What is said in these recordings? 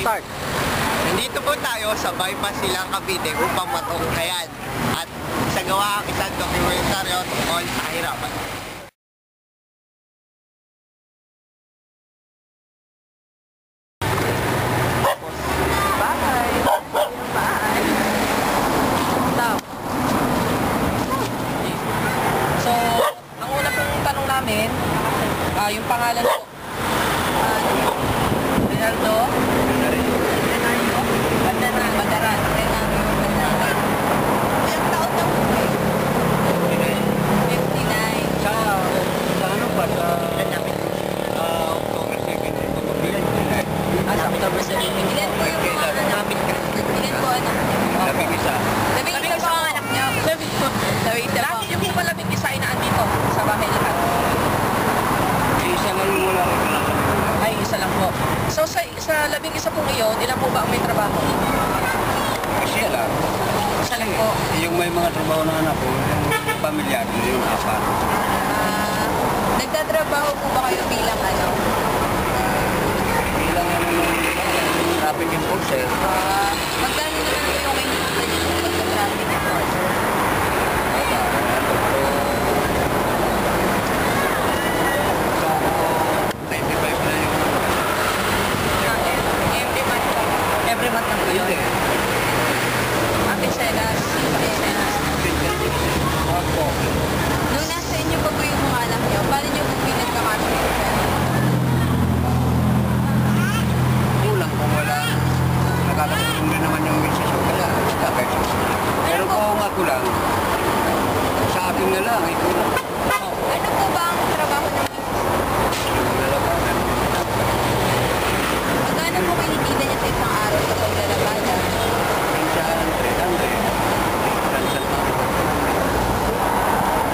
start. Nandito po tayo sa bypass silang Cavite upang matunghayan at isagawa ang isang dokumentaryo tungkol sa kahirapan. So, ang una pong tanong namin, yung pangalan ko, Rinaldo, Badaran, ilang taon na po kayo? 59. Sa ano pa? Sa October 7. Sa October 17. Ilan po yung mga anak? Ilan po anak? Labing isa. Labing isa po ang anak niyo? Labing isa po. Lahat yung po labing isa ay naandito sa bahay lahat? Isa lang mula ko lang. Ay, isa lang po. So sa labing isa pong iyon, ilan po ba ang may trabaho? Kasi lang. Isa lang po. Yung may mga trabaho na anak ko, yung pamilyar, yung apat. Nagtatrabaho po ba kayo bilang ano? Bilang traffic enforcer. Magkano naman po yung kinikita niyo sa pagka-traffic enforcer? Every month lang kayo? Ate Senas. Nung nasa inyo pa po yung mga anak niyo, paano niyo po pinagkakasya yung pera? Kulang kung wala. Nakakatulong din naman yung misis ko. Pero kung ako lang, sa akin na lang, ito lang. Ano po ba ang trabaho ng misis? Magkano po kinikita niya sa isang araw sa paglalabada? Minsan, 300.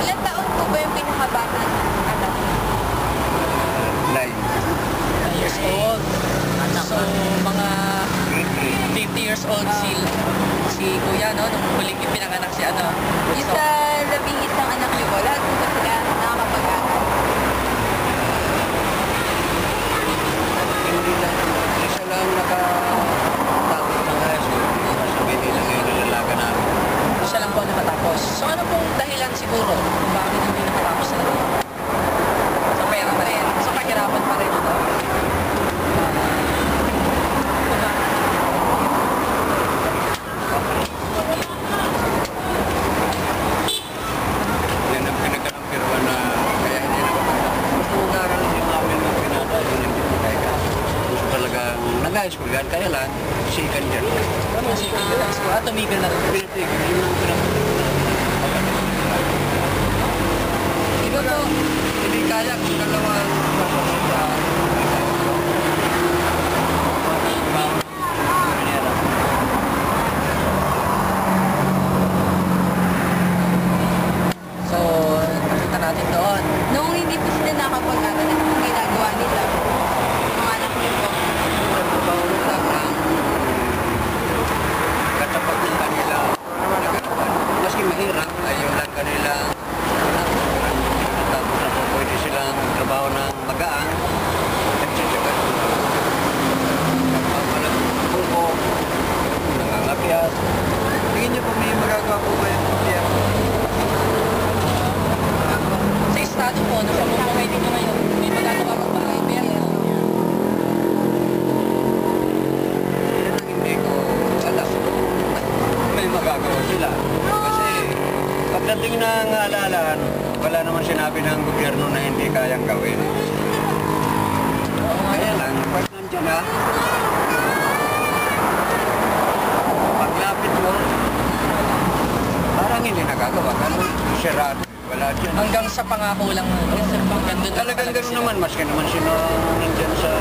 Ilan taon po ba yung pinakabata ng anak? 9 years old. So, mga 50 years old si Kuya, no? Nung huling pinanganak si ano. Yung sa labing isang anak niyo po, lahat po ba sila nakakapag-aral? Hindi lang. Isa lang nakatapos ng high school. Sabi nila ngayon ang lalaga namin. Siya lang po nakatapos. So, ano pong dahilan siguro kung bakit hindi nakatapos na rin? Sa pera pa rin. Sa pahirapan pa rin ito. Yan ang pinagkarampiruan na kaya hindi nakapagtapos. Gusto mo nag-aaral yung namin ng pinatay. Yung hindi ko kaya. Gusto talagang nag-high school yan. Kaya lang, second year. Ano si Kuya? Tumigil na rin. Pinatigil yung pinagkarampiruan. Iba po. Hindi kaya kung dalawang So, nakita natin doon. Nung hindi po sila nakapag-aral, ano pong ginagawa nila? Mga anak niyo po. katapat ng kanila. Maski mahirap, ayun lang kanila. Tapos na po pwede silang trabaho ng magaan. Nagsisyagat. Nagpapalag po. Nangangapyat. Tingin niyo po may magagawa po ba yung pamilya? Sa estado po, nung pamumuhay ninyo ngayon, may magagawa mo ba kayo pera? Yan ang hindi ko alam. May magagawa sila. Kasi pagdating ng halalan, wala naman sinabi ng gobyerno na hindi kayang gawin. Kaya lang, pag nandiyan na, paglapit mo, parang hindi nagagawa. Ganun, sirado. Wala dyan. Hanggang sa pangako lang. Talagang gano'n naman, maski naman sino nandyan sa...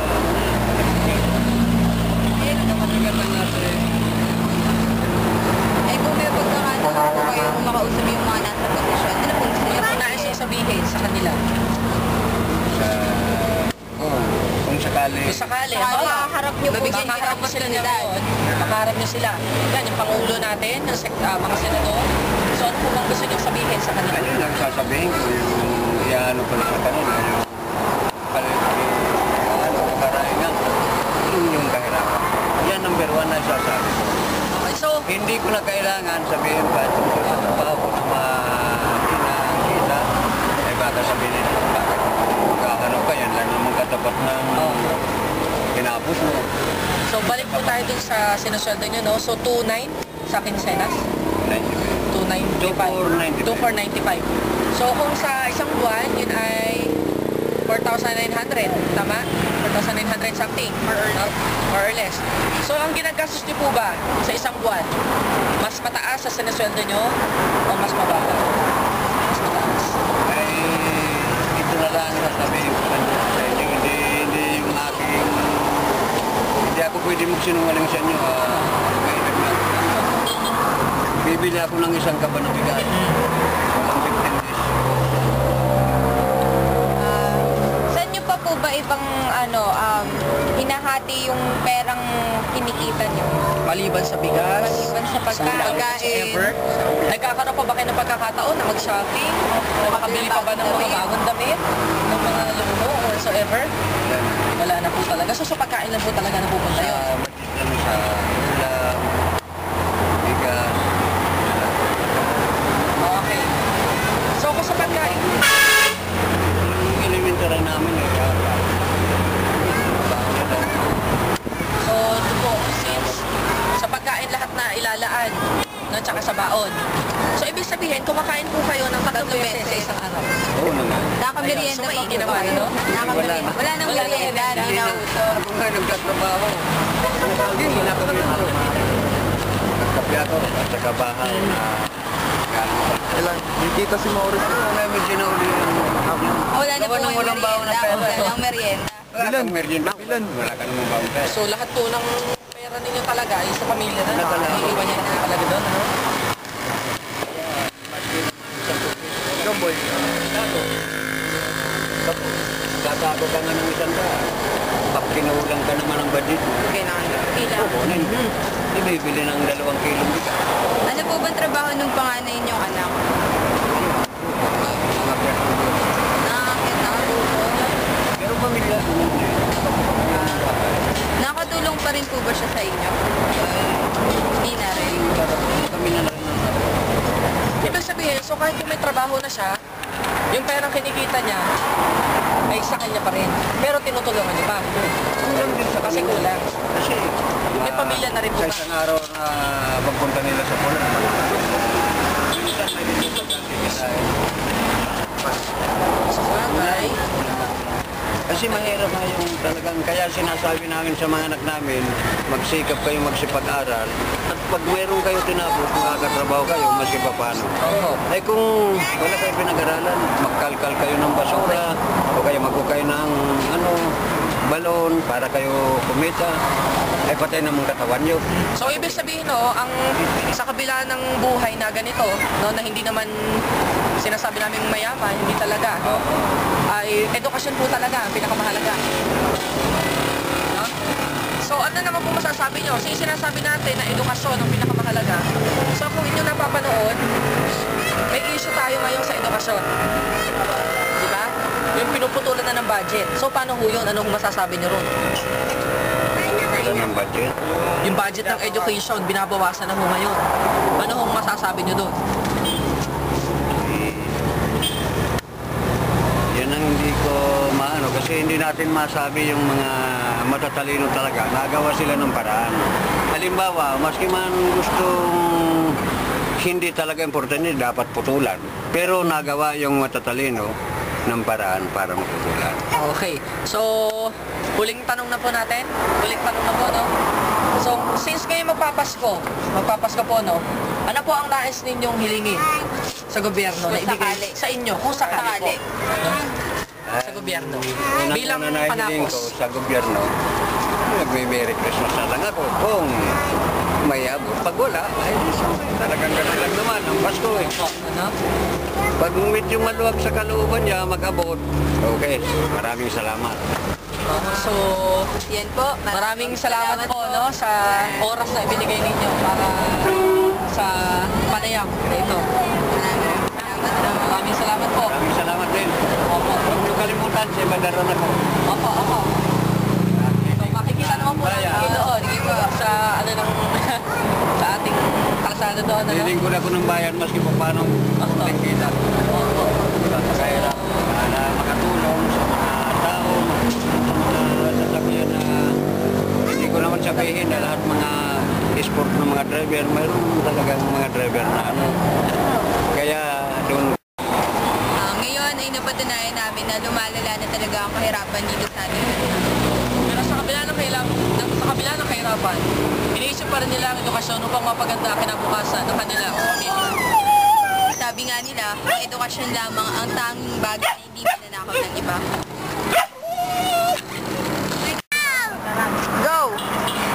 Matagal lang natin. Kung may pagkakataon po kayo kung makausap yung mga nasa posisyon, ano po gusto niyo po na sabihin sa kanila? Kung sakali. Kung sakali, makaharap niyo po, makaharap mo sila nila. Makaharap niyo sila. Yan, yung Pangulo natin, yung mga senador. So, ano po bang gusto niyo sabihin sa kanila? Ano lang sasabihin ko yung iano ko sa kanila, yung palagi, ano, karaingan, yung kahirapan. number one na sasabi ko. Okay, so, Hindi ko na kailangan sabihin pa tungkol sa trabaho ko na makinakita. Ay baka sabihin nila, bakit magkakaroon ka yan lang naman katapat ng kinapos mo. so balik po tayo dun sa sinusweldo nyo, no? So, 2.9 sa kinsenas? 2.95. 2.495. So, kung sa isang buwan, yun ay 4,900. Tama? 4,900 something. More or less. So, ang ginagastos nyo po ba sa isang buwan? Mas mataas sa sinusweldo nyo o mas mababa? Mas mataas. Ay, ito na lang na sabihin ko sa inyo. Hindi yung aking... Hindi ako pwede magsinungaling sa inyo. Bibili ako ng isang kaban ng bigas. Walang 15 days. Saan nyo pa po ba ibang hinahati yung perang kinikita nyo? Maliban sa bigas, Maliban sa pagkain. whatsoever. Nagkakaroon pa ba kayo ng pagkakataon na mag-shopping? Na makabili pa ba ng mga bagong damit? Ng mga lumo or whatsoever? Yan. Wala na po talaga. So, sa pagkain lang po talaga napupunta yun. Sa ulam, bigas. Okay. So, kung sa pagkain, Yung elementary namin eh. so, ito po, since sa pagkain lahat na ilalaan, no, tsaka sa baon. So, ibig sabihin, kumakain po kayo ng 3 beses sa isang araw. Oo naman. Nakamerienda Ayun, so, pa maigi po naman, ba? ano? Nakamerienda. Wala nang Wala nang merienda, merienda. hindi na uso. Ako nga nagtatrabaho. Hindi na kami nagkape ako at saka bahay na Ilan? Nakikita si Maurice. wala namin sinauli yung Wala na po Gawa ng yung walang baon na merienda. pera. Wala nang merienda. Bilan? Wala ka naman baon pera. So, lahat po ng pera ninyo talaga ay sa pamilya na. Talaga. Iiwan niya na talaga doon, ano? Ikaw, boy. Tatago ka nga ng isang daan. Pag kinulang ka naman ng budget mo, Ilang. kukunin. Ibibili ng 2 kilong bigas. Ano po bang trabaho ng panganay niyong anak? Mga pera. Nakakita po po. Pero pamilya, Nakatulong pa rin po ba siya sa inyo? Hindi na rin. kami na lang Ibig sabihin, so kahit kung may trabaho na siya, yung perang kinikita niya ay sa kanya pa rin. Pero tinutulungan niyo pa. kulang din sa Kasi kanila. kulang. Kasi May pamilya na rin po sa ba? isang araw na pagpunta nila sa pulan. Minsan may dito sa kanila. Sa bagay. Kasi mahirap na yung talagang, kaya sinasabi namin sa mga anak namin, magsikap kayo magsipag-aral. At pag meron kayo tinapos, makakatrabaho kayo, maski pa paano. Oo. Ay kung wala kayo pinag-aralan, magkalkal kayo ng basura, o kaya magkukay ng balon para kayo kumita, ay patay naman katawan nyo. So, ibig sabihin, no, ang sa kabila ng buhay na ganito, no, na hindi naman sinasabi namin mayaman, hindi talaga, no, ay edukasyon po talaga ang pinakamahalaga. No? So, ano naman po masasabi nyo? Kasi sinasabi natin na edukasyon ang pinakamahalaga. So, kung inyo napapanood, may issue tayo ngayon sa edukasyon. Di ba? Yung pinuputulan na ng budget. So, paano ho yun? Anong masasabi nyo ron? Ito ng budget. Yung budget ng education, binabawasan na ho ngayon. Ano hong masasabi nyo doon? Yan ang hindi ko maano kasi hindi natin masabi yung mga matatalino talaga. Nagawa sila ng paraan. Halimbawa, maski man gustong hindi talaga importante, dapat putulan. Pero nagawa yung matatalino ng paraan para maputulan. Okay. So, huling tanong na po natin. Huling tanong na po, no? So, since ngayon magpapasko po, no? Ano po ang nais ninyong hilingin sa gobyerno na Kung ibigay sakali. sa inyo? Kung sakali po. No? Sa gobyerno. Bilang Unang nahiling ko panapos. sa gobyerno, nagme-Merry Christmas na lang ako. Kung may abot, pag wala, ay talagang ganun lang naman. Ang Pasko eh. Ano? Pag medyo maluwag sa kalooban niya, mag-abot. Okay, maraming salamat. So, Yan po. maraming salamat po, no, sa oras na ibinigay ninyo para sa panayam na ito. Maraming salamat po. Maraming salamat din. Opo. Huwag niyo kalimutan, si Badaran ako. Opo, opo. So, makikita naman po natin kayo doon sa sana doon, ano? Nilingkod ako ng bayan maski pa paano kita. Kahirap na makatulong sa mga tao, sa mga sasakyan na hindi ko naman sabihin na lahat mga sport ng mga driver, mayroon talagang mga driver na ano. Kaya doon. Ngayon ay napatunayan namin na lumalala na talaga ang kahirapan dito sa atin. Pero sa kabila ng kahirapan, iniisip pa rin nila ang edukasyon upang mapaganda ang kinabukasan ng kanilang pamilya. Sabi nga nila, ang edukasyon lamang ang tanging bagay na hindi mananakaw ng iba. Go!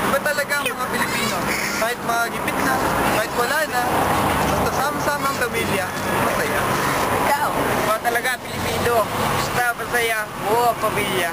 Iba talaga ang mga Pilipino. Kahit magipit na, kahit wala na, basta sama-sama ang pamilya, masaya. Ikaw! Iba talaga Pilipino. Basta masaya, buo ang pamilya.